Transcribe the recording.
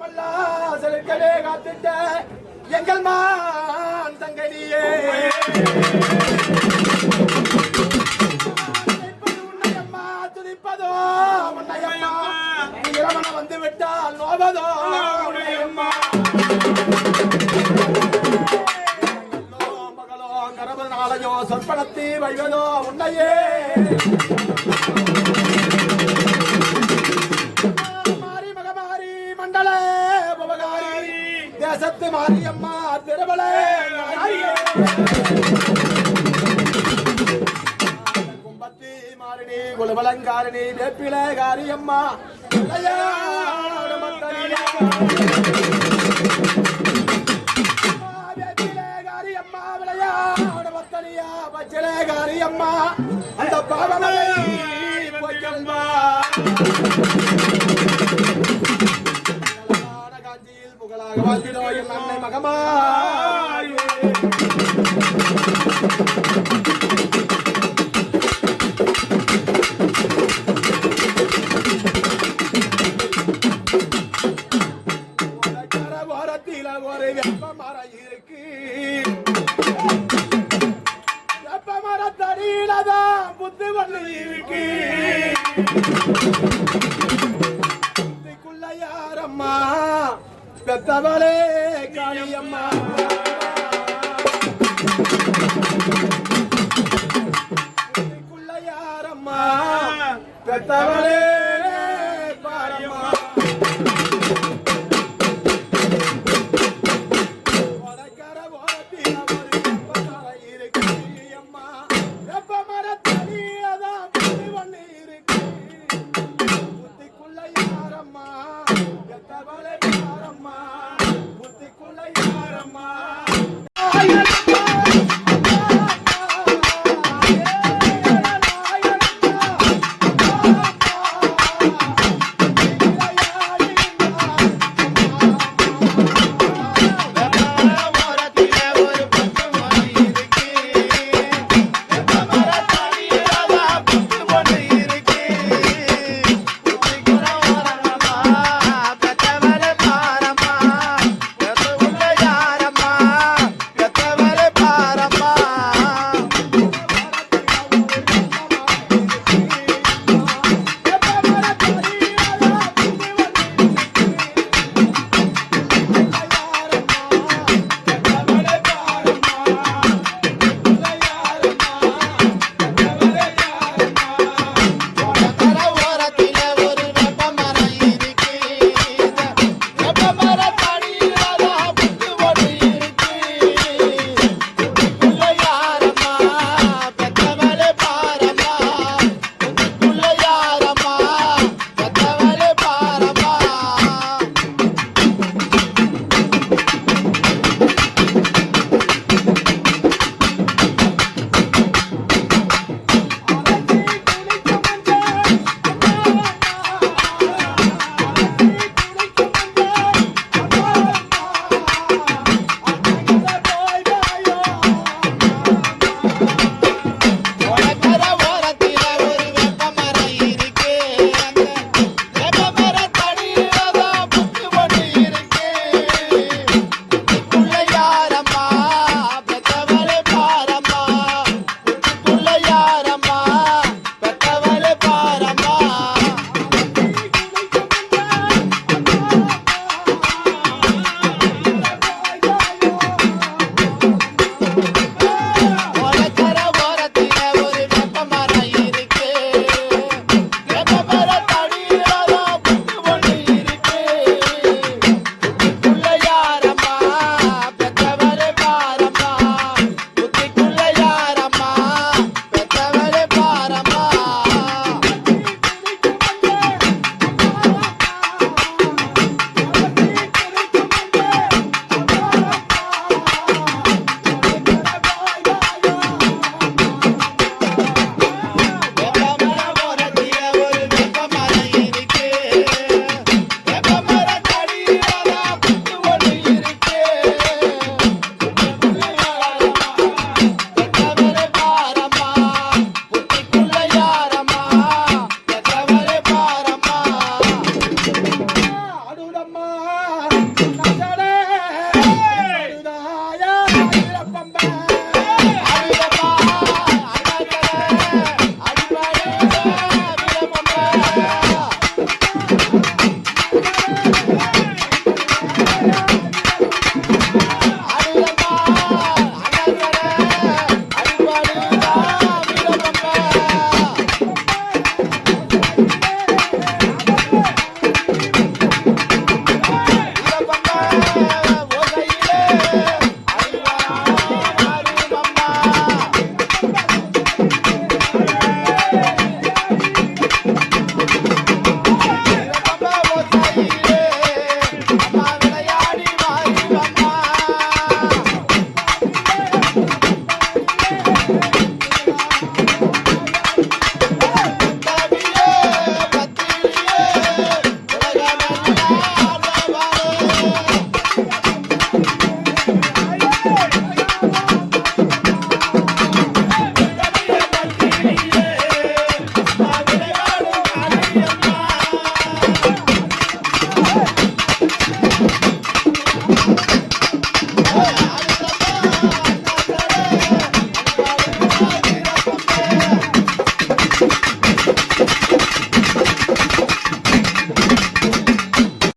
காலமெல்லாம் செலுக்கவே காத்துட்ட எங்கள் மான் தங்கடியே உன்னையம்மா துதிப்பதோ உன்னையம்மா இரவன வந்து விட்டால் நோவதோ உன்னையம்மா மகளோ கரப நாளையோ சொற்பனத்தி வைவதோ உன்னையே தேசத்து மாரியம்மா திருவளே கும்பத்தி மாறினி குலவலங்காரிணி வேப்பிலே காரியம்மா வேப்பிலே காரியம்மா விளையாட மத்தனியா பச்சிலே காரியம்மா அந்த பாவமலை பொய்யல்வா வாழ்ந்திடோ என் அன்னை மகமாயே ஓரத்தில ஒரு வெப்ப மரம் இருக்கு வெப்ப மரத்தடியிலதான் புத்து கொண்டு இருக்கு புத்திக்குள்ள யாரம்மா பெத்தவளே காளியம்மா புத்திக்குள்ள யாரம்மா பெத்தவளே பாரம்மா வடக்கர ஓரத்தில ஒரு வெப்பமரம் இருக்கு அம்மா வெப்ப மரத்தடியிலதான் புத்தி ஒண்ணு இருக்கு புத்திக்குள்ள யாரம்மா பெத்தவளே பாரம்மா புத்திக்குள்ள யாரம்மா பெத்தவளே நச்சாட